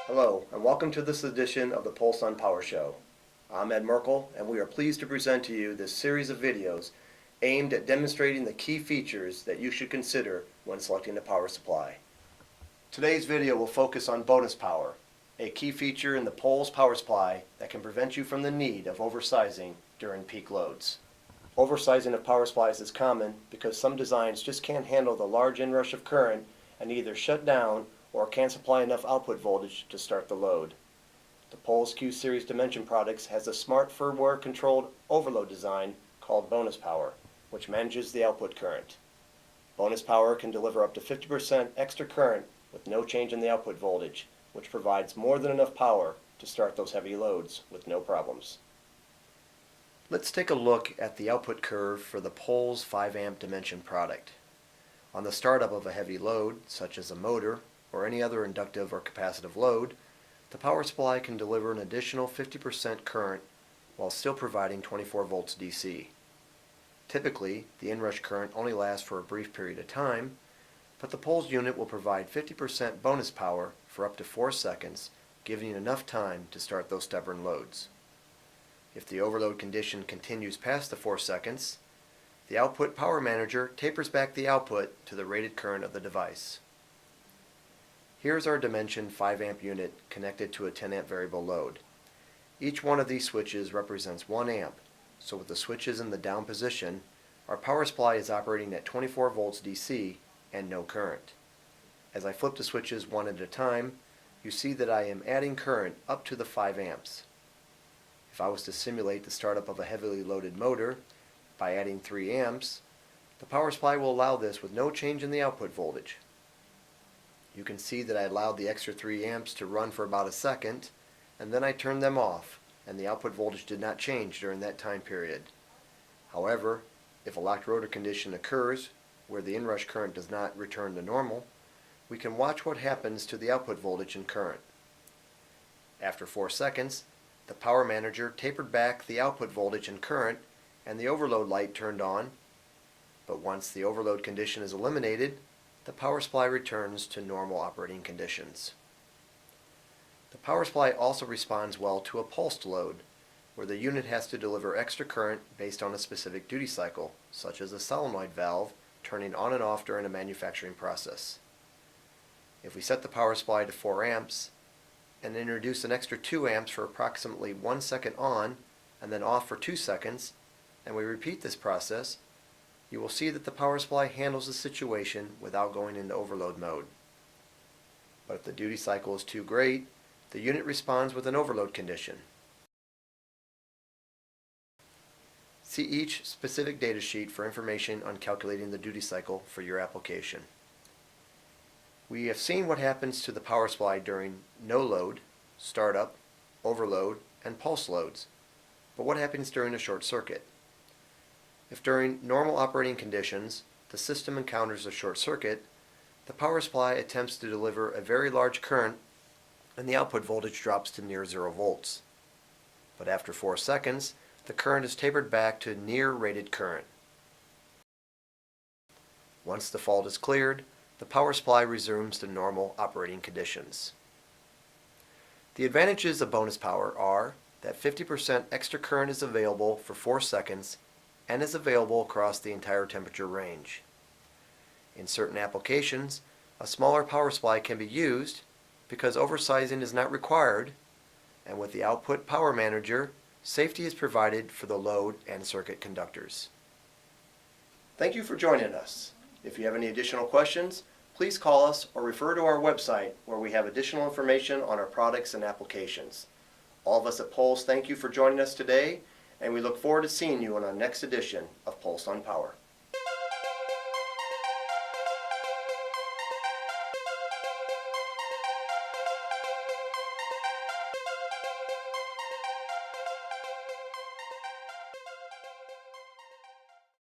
Hello, and welcome to this edition of the Pulse on Power Show. I'm Ed Merkel, and we are pleased to present to you this series of videos aimed at demonstrating the key features that you should consider when selecting a power supply. Today's video will focus on bonus power, a key feature in the Pulse power supply that can prevent you from the need of oversizing during peak loads. Oversizing of power supplies is common because some designs just can't handle the large inrush of current and either shut down or can't supply enough output voltage to start the load. The Pulse Q-Series Dimension Products has a smart firmware controlled overload design called Bonus Power, which manages the output current. Bonus Power can deliver up to 50% extra current with no change in the output voltage, which provides more than enough power to start those heavy loads with no problems. Let's take a look at the output curve for the Pulse 5 amp Dimension product. On the startup of a heavy load, such as a motor or any other inductive or capacitive load, the power supply can deliver an additional 50% current while still providing 24 volts DC. Typically, the inrush current only lasts for a brief period of time, but the Pulse unit will provide 50% bonus power for up to 4 seconds, giving you enough time to start those stubborn loads. If the overload condition continues past the 4 seconds, the output power manager tapers back the output to the rated current of the device. Here's our Dimension 5 amp unit connected to a 10 amp variable load. Each one of these switches represents 1 amp, so with the switches in the down position, our power supply is operating at 24 volts DC and no current. As I flip the switches one at a time, you see that I am adding current up to the 5 amps. If I was to simulate the startup of a heavily loaded motor by adding 3 amps, the power supply will allow this with no change in the output voltage. You can see that I allowed the extra 3 amps to run for about a second, and then I turned them off, and the output voltage did not change during that time period. However, if a locked rotor condition occurs where the inrush current does not return to normal, we can watch what happens to the output voltage and current. After 4 seconds, the power manager tapered back the output voltage and current, and the overload light turned on, but once the overload condition is eliminated, the power supply returns to normal operating conditions. The power supply also responds well to a pulsed load, where the unit has to deliver extra current based on a specific duty cycle, such as a solenoid valve turning on and off during a manufacturing process. If we set the power supply to 4 amps and introduce an extra 2 amps for approximately 1 second on and then off for 2 seconds, and we repeat this process, you will see that the power supply handles the situation without going into overload mode. But if the duty cycle is too great, the unit responds with an overload condition. See each specific datasheet for information on calculating the duty cycle for your application. We have seen what happens to the power supply during no load, startup, overload, and pulse loads. But what happens during a short circuit? If during normal operating conditions the system encounters a short circuit, the power supply attempts to deliver a very large current and the output voltage drops to near 0 volts. But after 4 seconds, the current is tapered back to near rated current. Once the fault is cleared, the power supply resumes to normal operating conditions. The advantages of bonus power are that 50% extra current is available for 4 seconds and is available across the entire temperature range. In certain applications, a smaller power supply can be used because oversizing is not required, and with the output power manager, safety is provided for the load and circuit conductors. Thank you for joining us. If you have any additional questions, please call us or refer to our website where we have additional information on our products and applications. All of us at Pulse thank you for joining us today, and we look forward to seeing you on our next edition of Pulse on Power.